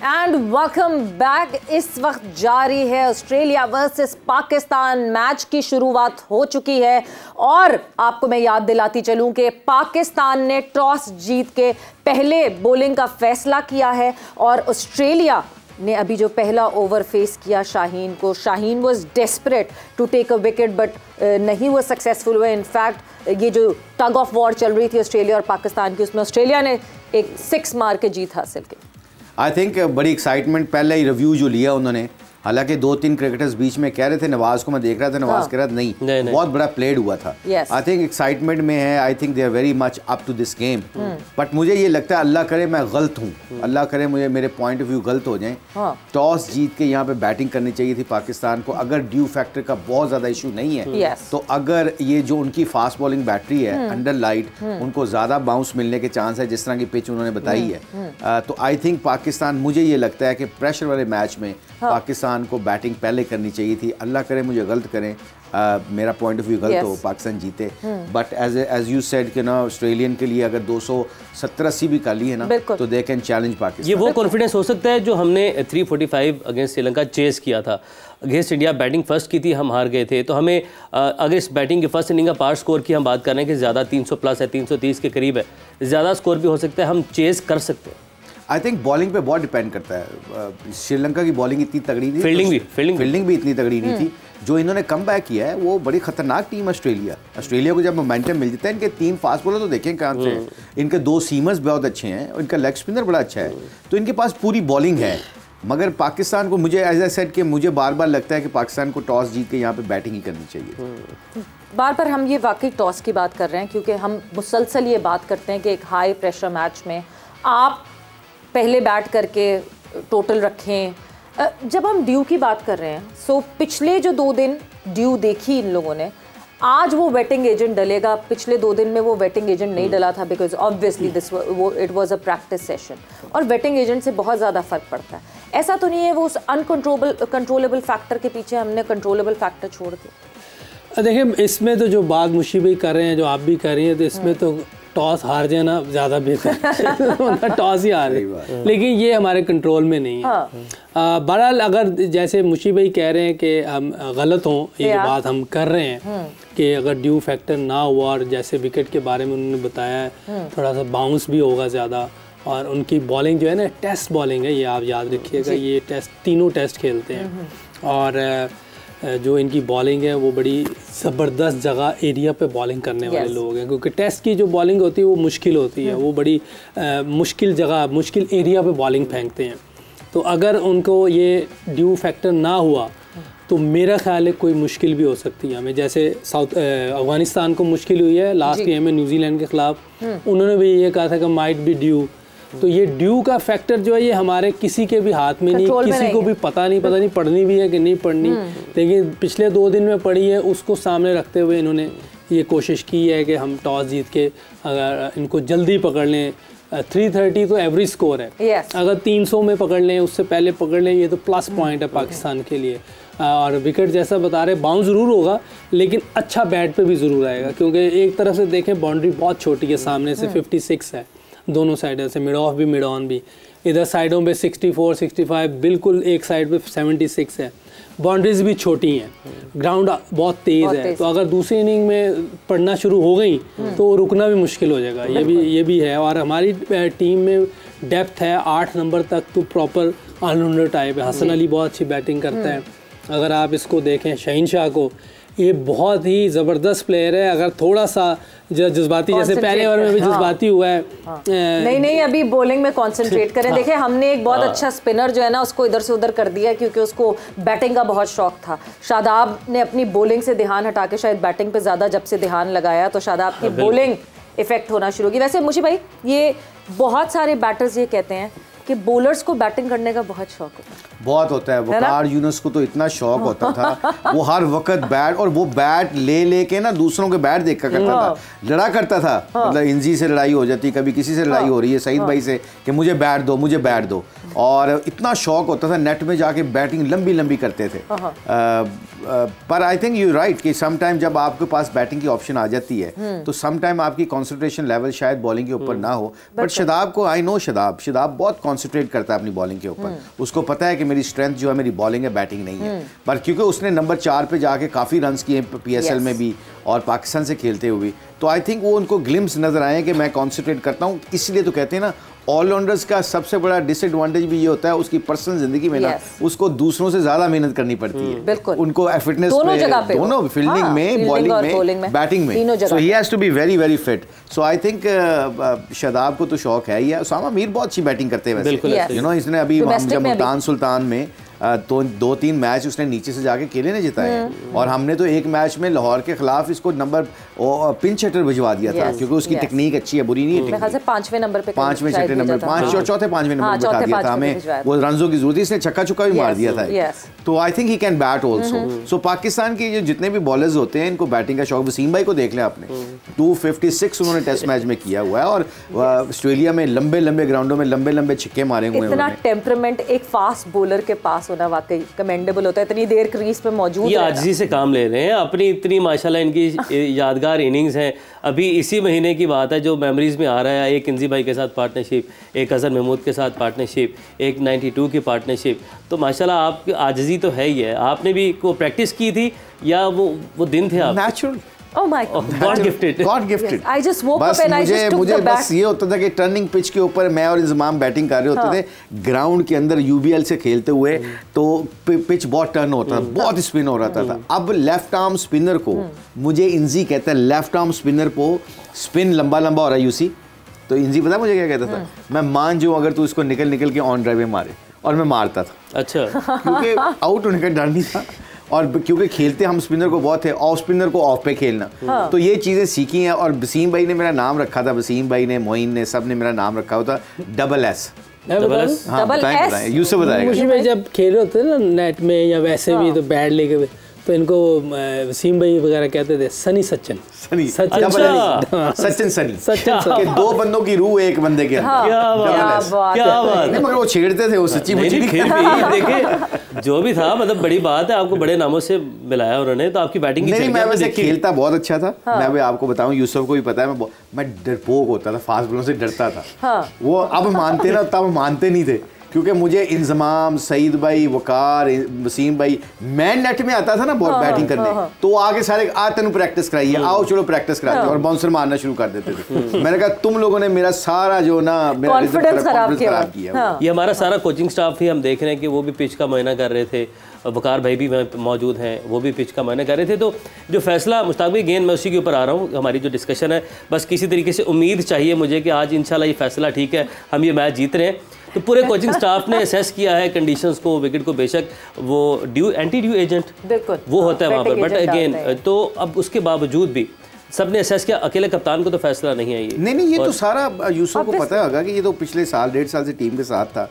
And welcome back. इस वक्त जारी है ऑस्ट्रेलिया वर्सेस पाकिस्तान मैच की शुरुआत हो चुकी है और आपको मैं याद दिलाती चलूं कि पाकिस्तान ने टॉस जीत के पहले बॉलिंग का फैसला किया है और ऑस्ट्रेलिया ने अभी जो पहला ओवर फेस किया शाहीन को, Shaheen was desperate to take a wicket but नहीं वो सक्सेसफुल हुए। इनफैक्ट ये जो टग ऑफ वॉर चल रही थी ऑस्ट्रेलिया और पाकिस्तान की, उसमें ऑस्ट्रेलिया ने एक 6 मार के जीत हासिल की। आई थिंक बड़ी एक्साइटमेंट, पहले ही रिव्यू जो लिया उन्होंने, हालांकि 2-3 क्रिकेटर्स बीच में कह रहे थे, नवाज को मैं देख रहा था, नवाज कह रहा था नहीं, बहुत बड़ा प्लेड हुआ था। आई थिंक एक्साइटमेंट में है, I think they are very much up to this game. But मुझे ये लगता है अल्लाह करे मैं गलत हूँ, अल्लाह करे मुझे मेरे पॉइंट ऑफ व्यू गलत हो जाए। टॉस जीत के यहाँ पे बैटिंग करनी चाहिए थी पाकिस्तान को। अगर ड्यू फैक्टर का बहुत ज़्यादा इशू नहीं है तो अगर ये जो उनकी फास्ट बॉलिंग बैटरी है अंडर लाइट, उनको ज़्यादा बाउंस मिलने के चांस है जिस तरह की पिच उन्होंने बताई है, तो आई थिंक पाकिस्तान, मुझे ये लगता है कि प्रेशर वाले मैच में पाकिस्तान को बैटिंग पहले करनी चाहिए थी। अल्लाह करे मुझे गलत करें, मेरा पॉइंट ऑफ व्यू गलत हो, पाकिस्तान जीते। बट एज यू सेड कि ना, ऑस्ट्रेलियन के लिए अगर 270-80 भी कर ली है ना तो दे कैन चैलेंज पाकिस्तान। ये वो कॉन्फिडेंस हो सकता है जो हमने 345 अगेंस्ट श्रीलंका चेस किया था। अगेंस्ट इंडिया बैटिंग फर्स्ट की थी, हम हार गए थे, तो हमें अगर इस बैटिंग के फर्स्ट इनिंग का पार स्कोर की हम बात कर रहे हैं कि ज़्यादा 300 प्लस है, 330 के करीब है, ज़्यादा स्कोर भी हो सकता है, हम चेस कर सकते हैं। आई थिंक बॉलिंग पे बहुत डिपेंड करता है। श्रीलंका की बॉलिंग इतनी तगड़ी थी, फील्डिंग भी इतनी तगड़ी नहीं थी। जो इन्होंने कम बैक किया है वो बड़ी खतरनाक टीम ऑस्ट्रेलिया को जब मोमेंटम मिल जाता है। इनके 3 फास्ट बॉलर तो देखें कहाँ से, इनके 2 सीमर्स बहुत अच्छे हैं और इनका लेग स्पिनर बड़ा अच्छा है, तो इनके पास पूरी बॉलिंग है। मगर पाकिस्तान को, मुझे एज ए सेड कि मुझे बार बार लगता है कि पाकिस्तान को टॉस जीत के यहाँ पे बैटिंग ही करनी चाहिए। बार बार हम ये वाकई टॉस की बात कर रहे हैं क्योंकि हम मुसलसल ये बात करते हैं कि एक हाई प्रेशर मैच में आप पहले बैट करके टोटल रखें। जब हम ड्यू की बात कर रहे हैं, सो पिछले जो 2 दिन ड्यू देखी इन लोगों ने, आज वो वेटिंग एजेंट डलेगा, पिछले 2 दिन में वो वेटिंग एजेंट नहीं डला था because obviously it was a practice session और वेटिंग एजेंट से बहुत ज़्यादा फ़र्क पड़ता है। ऐसा तो नहीं है वो उस कंट्रोलेबल फैक्टर के पीछे हमने कंट्रोलेबल फैक्टर छोड़ दिया। देखिए, इसमें तो जो बात मुशी भाई कर रहे हैं, जो आप भी कर रही हैं, तो इसमें तो टॉस हार जाना ज़्यादा बेहतर है। टॉस ही हार रही, लेकिन ये हमारे कंट्रोल में नहीं है। बहरहाल, अगर जैसे मुशी भाई कह रहे हैं कि हम गलत हों, ये बात हम कर रहे हैं कि अगर ड्यू फैक्टर ना हुआ, और जैसे विकेट के बारे में उन्होंने बताया है, थोड़ा सा बाउंस भी होगा ज़्यादा, और उनकी बॉलिंग जो है ना, टेस्ट बॉलिंग है, ये आप याद रखिएगा, ये तीनों टेस्ट खेलते हैं, और जो इनकी बॉलिंग है वो बड़ी ज़बरदस्त जगह एरिया पे बॉलिंग करने वाले लोग हैं, क्योंकि टेस्ट की जो बॉलिंग होती है वो मुश्किल होती है, वो बड़ी मुश्किल जगह, मुश्किल एरिया पे बॉलिंग फेंकते हैं। तो अगर उनको ये ड्यू फैक्टर ना हुआ तो मेरा ख्याल है कोई मुश्किल भी हो सकती है हमें, जैसे अफगानिस्तान को मुश्किल हुई है लास्ट गेम में न्यूजीलैंड के ख़िलाफ़, उन्होंने भी ये कहा था कि माइट बी ड्यू। तो ये ड्यू का फैक्टर जो है ये हमारे किसी के भी हाथ में नहीं, किसी को भी पता नहीं पढ़नी भी है कि नहीं पढ़नी, लेकिन पिछले 2 दिन में पढ़ी है, उसको सामने रखते हुए इन्होंने ये कोशिश की है कि हम टॉस जीत के अगर इनको जल्दी पकड़ लें। 330 तो एवरेज स्कोर है, अगर 300 में पकड़ लें, उससे पहले पकड़ लें, ये तो प्लस पॉइंट है पाकिस्तान के लिए। और विकेट जैसा बता रहे, बाउंस ज़रूर होगा लेकिन अच्छा बैट पे भी ज़रूर आएगा, क्योंकि एक तरफ से देखें बाउंड्री बहुत छोटी है, सामने से 56 है, दोनों साइडों से, मिड ऑफ भी मिड ऑन भी, इधर साइडों पे 64, 65, बिल्कुल एक साइड पे 76 है, बाउंड्रीज भी छोटी हैं, ग्राउंड बहुत तेज़ है, तो अगर दूसरी इनिंग में पढ़ना शुरू हो गई तो रुकना भी मुश्किल हो जाएगा, ये भी है। और हमारी टीम में डेप्थ है 8 नंबर तक, तो प्रॉपर ऑलराउंडर टाइप है। हसन अली बहुत अच्छी बैटिंग करता है, अगर आप इसको देखें शाहीन शाह को, ये बहुत ही ज़बरदस्त प्लेयर है। अगर थोड़ा सा जज्बाती, जैसे पहले ओवर में भी जज्बाती हुआ है, नहीं अभी बॉलिंग में कंसंट्रेट करें। देखिए, हमने एक बहुत अच्छा स्पिनर जो है ना उसको इधर से उधर कर दिया क्योंकि उसको बैटिंग का बहुत शौक था। शादाब ने अपनी बॉलिंग से ध्यान हटा के शायद बैटिंग पे ज़्यादा जब से ध्यान लगाया तो शादाब की बॉलिंग इफेक्ट होना शुरू की। वैसे मुझे भाई, ये बहुत सारे बैटर्स ये कहते हैं कि बॉलर्स को बैटिंग करने का बहुत शौक होता है, बहुत होता है। वकार यूनुस को तो इतना शौक होता था, वो हर वक्त बैट, और वो बैट ले के ना दूसरों के बैट देखा करता था, लड़ा करता था। मतलब इंजी से लड़ाई हो जाती, कभी किसी से लड़ाई हो रही है सईद भाई से कि मुझे बैट दो, और इतना शौक होता था। नेट में जाके बैटिंग लंबी करते थे। पर आई थिंक यू राइट कि सम टाइम जब आपके पास बैटिंग की ऑप्शन आ जाती है तो सम टाइम आपकी कंसंट्रेशन लेवल शायद बॉलिंग के ऊपर ना हो, बट शदाब को आई नो शदाब बहुत कंसंट्रेट करता है अपनी बॉलिंग के ऊपर। उसको पता है कि मेरी स्ट्रेंथ जो है मेरी बॉलिंग है, बैटिंग नहीं है। पर क्योंकि उसने नंबर 4 पे जाके काफ़ी रन्स किए PSL में भी और पाकिस्तान से खेलते हुए, तो आई थिंक वो उनको ग्लिम्स नज़र आए कि मैं कॉन्सेंट्रेट करता हूँ। इसलिए तो कहते हैं ना ऑलराउंडर्स का सबसे बड़ा डिसएडवांटेज भी ये होता है उसकी पर्सनल जिंदगी में ना उसको दूसरों से ज़्यादा मेहनत करनी पड़ती है। बिल्कुल, उनको फिटनेस दोनों जगह पे, दोनों फील्डिंग में, बॉलिंग में, बैटिंग में, so he has to be very very fit. So I think Shadab को तो शौक है ही है। उसामा मीर बहुत अच्छी बैटिंग करते हैं वैसे, यू नो, इसने अभी जब मुल्तान सुल्तान में तो 2-3 मैच उसने नीचे से जाके खेले ने जिताए हैं। और हमने तो एक मैच में लाहौर के खिलाफ इसको नंबर पिंच हिटर भिजवा दिया था क्योंकि उसकी टेक्निक अच्छी है, बुरी नहीं है। 5वें नंबर पे, 5वें छठे नंबर, 5 और चौथे 5वें नंबर पे बिठा दिया था हमें। वो रनों की जरूरत थी, इसने छक्का चुक्का भी मार दिया था। तो I think he can bat also. So Pakistan के जितने भी बॉलर्स होते हैं इनको बैटिंग का शौक, वसीम भाई को देख लें आपने, 256 उन्होंने टेस्ट मैच में किया हुआ है और ऑस्ट्रेलिया में लंबे लंबे ग्राउंडों में लंबे लंबे छिक्के मारे हुए हैं। इतना टेम्परामेंट एक फास्ट बॉलर के पास होना वाकई कमेंडेबल होता है, इतनी देर क्रीज पे मौजूद। ये आजिज़ी से काम ले रहे हैं अपनी, इतनी माशाल्लाह इनकी यादगार इनिंग्स हैं। अभी इसी महीने की बात है जो मेमोरीज में आ रहा है, एक इंजी भाई के साथ पार्टनरशिप, एक अजहर महमूद के साथ पार्टनरशिप, एक 92 की पार्टनरशिप। तो माशाल्लाह आपकी आजिज़ी तो है ही है। आपने भी को प्रैक्टिस की थी या वो दिन थे आप? Natural. Oh my God. God gifted. Yes. I just woke up and I just took the bat. बस ये होता था कि टर्निंग पिच के ऊपर मैं और इंजमाम बैटिंग कर रहे होते थे ग्राउंड के अंदर UBL से खेलते हुए, तो पिच बहुत टर्न होता था, बहुत स्पिन हो रहा था। अब लेफ्ट आर्म स्पिनर को मुझे इंजी कहता है, लेफ्ट आर्म स्पिनर को स्पिन लंबा लंबा हो रहा है यूसी, तो इंजी पता मुझे क्या कहता था, मैं मान जाऊँ अगर तू इसको निकल के ऑन ड्राइव में मारे, और मैं मारता था। अच्छा, क्योंकि आउट होने का डर नहीं था और क्योंकि खेलते हम स्पिनर को बहुत है, ऑफ स्पिनर को ऑफ पे खेलना। तो ये चीज़ें सीखी हैं और वसीम भाई ने मेरा नाम रखा था, वसीम भाई ने, मोइन ने, सब ने मेरा नाम रखा होता डबल एस। यूसुफ बताएगा। जब खेल रहे होते ना नेट में या वैसे भी, तो बैट लेके तो इनको वसीम भाई वगैरह कहते थे सनी सचिन सनी के 2 बंदों की रूह एक बंदे के अंदर। क्या बात है। मगर वो छेड़ते थे, वो सच्ची मुझे देखे जो भी था, मतलब बड़ी बात है, आपको बड़े नामों से मिलाया उन्होंने। तो आपकी बैटिंग नहीं, मैं वैसे खेलता बहुत अच्छा था। मैं भी आपको बताऊं, यूसुफ को भी पता है, मैं डरपोक होता था, फास्ट बॉलर से डरता था। वो अब मानते ना, तब मानते नहीं थे क्योंकि मुझे इंजमाम, सईद भाई, वकार, वसीम भाई, मैं नेट में आता था ना बहुत बैटिंग करने, तो आगे सारे तेन प्रैक्टिस कराइए, आओ चलो प्रैक्टिस कराते, और बाउंसर मारना शुरू कर देते थे। मैंने कहा तुम लोगों ने मेरा सारा जो ना कॉन्फिडेंस खराब किया। ये हमारा सारा कोचिंग स्टाफ ही हम देख रहे हैं कि वो भी पिच का मुआयना कर रहे थे, वकार भाई भी मौजूद हैं, वो भी पिच का मुआयना कर रहे थे। तो जो फैसला मुश्ताक भाई, गेंद मैं उसी के ऊपर आ रहा हूँ, हमारी जो डिस्कशन है, बस किसी तरीके से उम्मीद चाहिए मुझे कि आज इंशाल्लाह ये फैसला ठीक है, हम ये मैच जीत रहे हैं। तो पूरे कोचिंग स्टाफ ने असेस किया है कंडीशंस को, विकेट को, बेशक वो एंटी ड्यू एजेंट बिल्कुल वो होता है वहाँ पर, बट अगेन तो अब उसके बावजूद भी सबने असेस किया, अकेले कप्तान को तो फैसला नहीं है ये। नहीं, ये तो सारा यूसुफ को पता होगा कि ये तो पिछले साल 1.5 साल से टीम के साथ था।